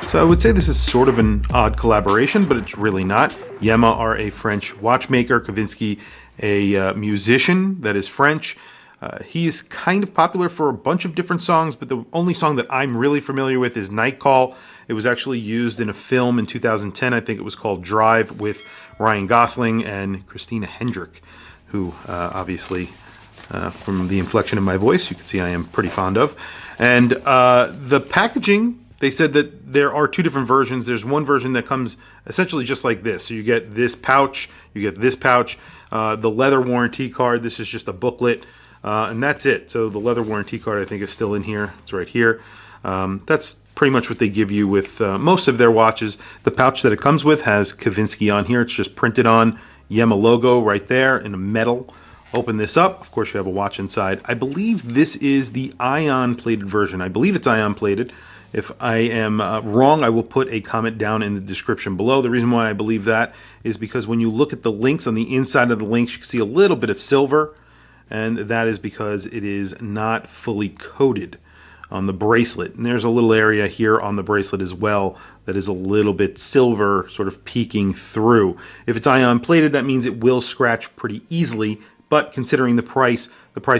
So I would say this is sort of an odd collaboration, but it's really not. Yema are a French watchmaker, Kavinsky a musician that is French. He's kind of popular for a bunch of different songs, but the only song that I'm really familiar with is Night Call. It was actually used in a film in 2010. I think it was called Drive with Ryan Gosling and Christina Hendrick, who obviously, from the inflection in my voice, you can see I am pretty fond of. And the packaging, they said that there are two different versions. There's one version that comes essentially just like this. So you get this pouch, you get this pouch, the leather warranty card. This is just a booklet, and that's it. So the leather warranty card, I think, is still in here. It's right here. That's pretty much what they give you with most of their watches. The pouch that it comes with has Kavinsky on here. It's just printed on, Yema logo right there in a metal. Open this up. Of course, you have a watch inside. I believe this is the ion-plated version. I believe it's ion-plated. If I am wrong, I will put a comment down in the description below. The reason why I believe that is because when you look at the links, on the inside of the links, you can see a little bit of silver, and that is because it is not fully coated on the bracelet. And there's a little area here on the bracelet as well that is a little bit silver sort of peeking through. If it's ion plated, that means it will scratch pretty easily, but considering the price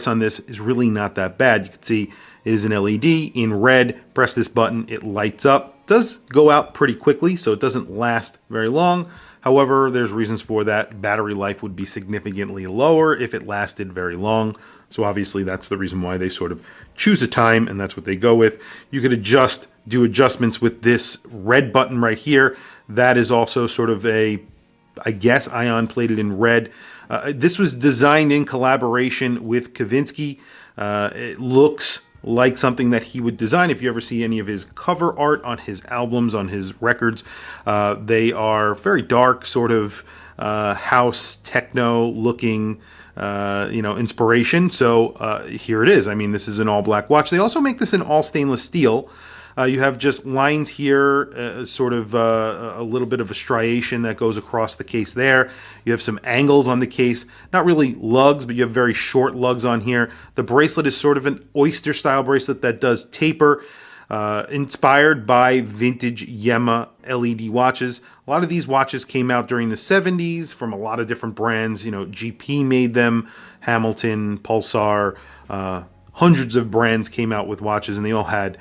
on this is really not that bad. You can see it is an LED in red. Press this button, it lights up. It does go out pretty quickly, so it doesn't last very long. However, there's reasons for that. Battery life would be significantly lower if it lasted very long. So obviously that's the reason why they sort of choose a time, and that's what they go with. You could do adjustments with this red button right here. That is also sort of a, I guess, ion plated in red. This was designed in collaboration with Kavinsky. It looks like something that he would design. If you ever see any of his cover art on his albums, on his records, they are very dark, sort of house techno looking inspiration. So here it is. I mean, this is an all black watch. They also make this in all stainless steel. You have just lines here, sort of a little bit of a striation that goes across the case there. You have some angles on the case, not really lugs, but you have very short lugs on here. The bracelet is sort of an oyster style bracelet that does taper, inspired by vintage Yema LED watches. A lot of these watches came out during the 70s from a lot of different brands. You know, GP made them, Hamilton, Pulsar, hundreds of brands came out with watches, and they all had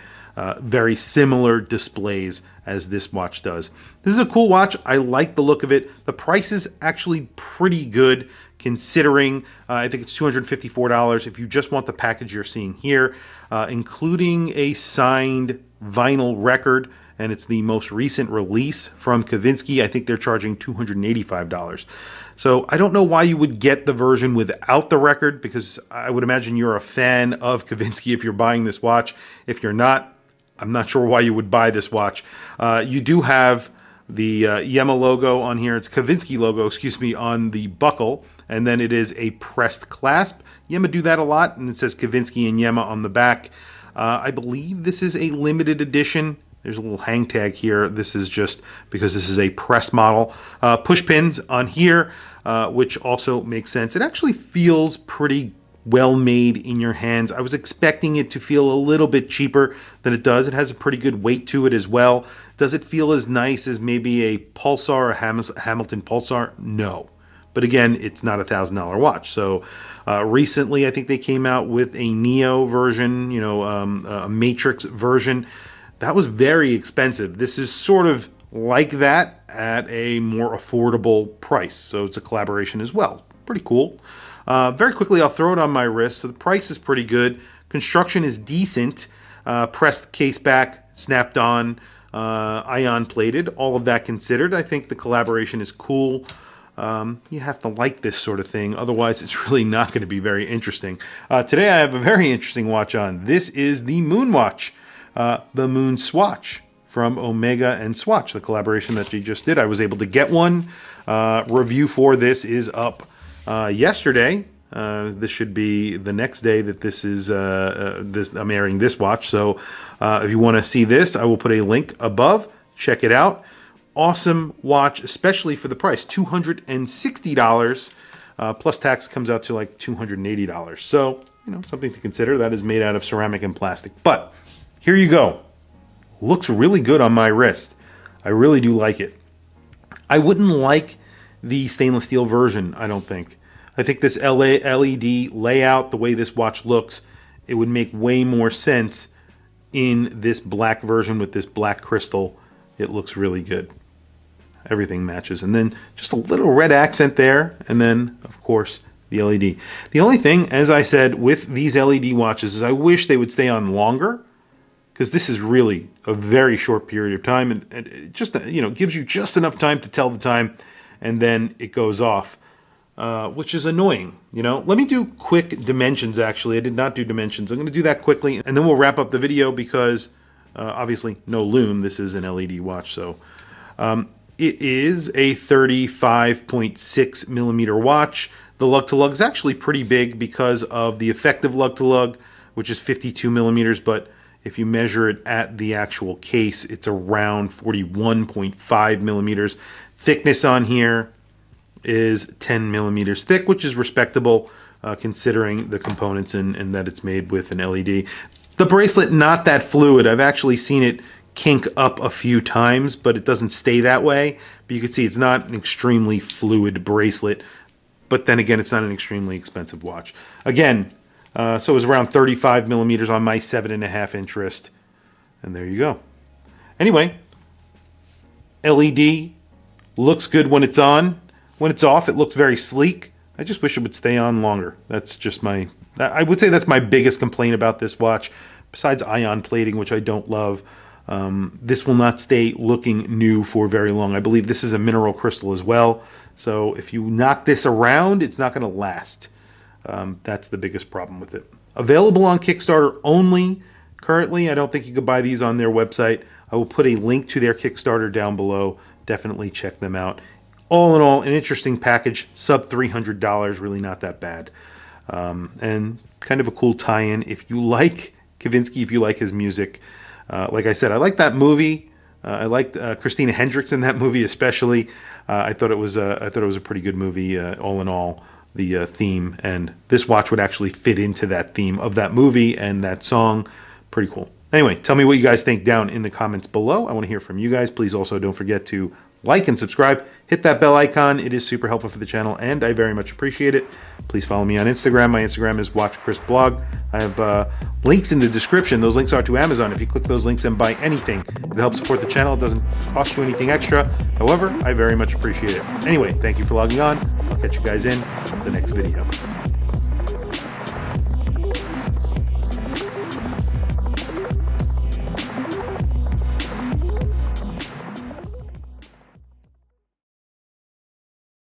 very similar displays as this watch does. This is a cool watch. I like the look of it. The price is actually pretty good considering I think it's $254 if you just want the package you're seeing here, including a signed vinyl record, and it's the most recent release from Kavinsky. I think they're charging $285. So I don't know why you would get the version without the record, because I would imagine you're a fan of Kavinsky if you're buying this watch. If you're not, I'm not sure why you would buy this watch. You do have the Yema logo on here. It's Kavinsky logo, excuse me, on the buckle. And then it is a pressed clasp. Yema do that a lot. And it says Kavinsky and Yema on the back. I believe this is a limited edition. There's a little hang tag here. This is just because this is a press model. Push pins on here, which also makes sense. It actually feels pretty well made in your hands. I was expecting it to feel a little bit cheaper than it does. It has a pretty good weight to it as well. Does it feel as nice as maybe a Pulsar or Hamilton Pulsar? No. But again, it's not a $1,000 watch. So recently, I think they came out with a Neo version, a Matrix version. That was very expensive. This is sort of like that at a more affordable price. So it's a collaboration as well. Pretty cool. Very quickly, I'll throw it on my wrist. So the price is pretty good. Construction is decent. Pressed case back, snapped on, ion plated. All of that considered, I think the collaboration is cool. You have to like this sort of thing. Otherwise, it's really not going to be very interesting. Today, I have a very interesting watch on. This is the Moon Watch, the Moon Swatch from Omega and Swatch, the collaboration that they just did. I was able to get one. Review for this is up yesterday. This should be the next day that this is I'm airing this watch. So if you want to see this, I will put a link above. Check it out. Awesome watch, especially for the price, $260 plus tax comes out to like $280. So something to consider. That is made out of ceramic and plastic. But here you go. looks really good on my wrist. I really do like it. I wouldn't like the stainless steel version, I don't think. I think this LED layout, the way this watch looks, it would make way more sense in this black version with this black crystal. It looks really good. Everything matches. And then just a little red accent there, and then, of course, the LED. The only thing, as I said, with these LED watches is I wish they would stay on longer, because this is really a very short period of time, and it just, you know, gives you just enough time to tell the time, and then it goes off, which is annoying. You know, let me do quick dimensions. Actually, I did not do dimensions. I'm going to do that quickly, and then we'll wrap up the video because obviously no lume. This is an LED watch, so it is a 35.6 millimeter watch. The lug to lug is actually pretty big because of the effective lug to lug, which is 52 millimeters, but if you measure it at the actual case, it's around 41.5 millimeters. Thickness on here is 10 millimeters thick, which is respectable considering the components and that it's made with an LED. The bracelet, not that fluid. I've actually seen it kink up a few times, but it doesn't stay that way. But you can see it's not an extremely fluid bracelet, but then again, it's not an extremely expensive watch. Again, so it was around 35 millimeters on my 7.5 inch wrist. And there you go. Anyway, LED looks good when it's on. When it's off, it looks very sleek. I just wish it would stay on longer. That's just I would say that's my biggest complaint about this watch, besides ion plating, which I don't love. This will not stay looking new for very long. I believe this is a mineral crystal as well. So if you knock this around, it's not going to last. That's the biggest problem with it. Available on Kickstarter only. Currently, I don't think you could buy these on their website. I will put a link to their Kickstarter down below. Definitely check them out. All in all, an interesting package. Sub $300, really not that bad. And kind of a cool tie-in. If you like Kavinsky, if you like his music, like I said, I like that movie. I liked Christina Hendricks in that movie especially. I thought it was a pretty good movie, all in all. The theme, and this watch would actually fit into that theme of that movie and that song. Pretty cool. Anyway, tell me what you guys think down in the comments below. I want to hear from you guys. Please also don't forget to like and subscribe. Hit that bell icon. It is super helpful for the channel, and I very much appreciate it. Please follow me on Instagram. My Instagram is WatchChrisBlog. I have links in the description. Those links are to Amazon. If you click those links and buy anything, it helps support the channel. It doesn't cost you anything extra. However, I very much appreciate it. Anyway, thank you for logging on. I'll catch you guys in the next video.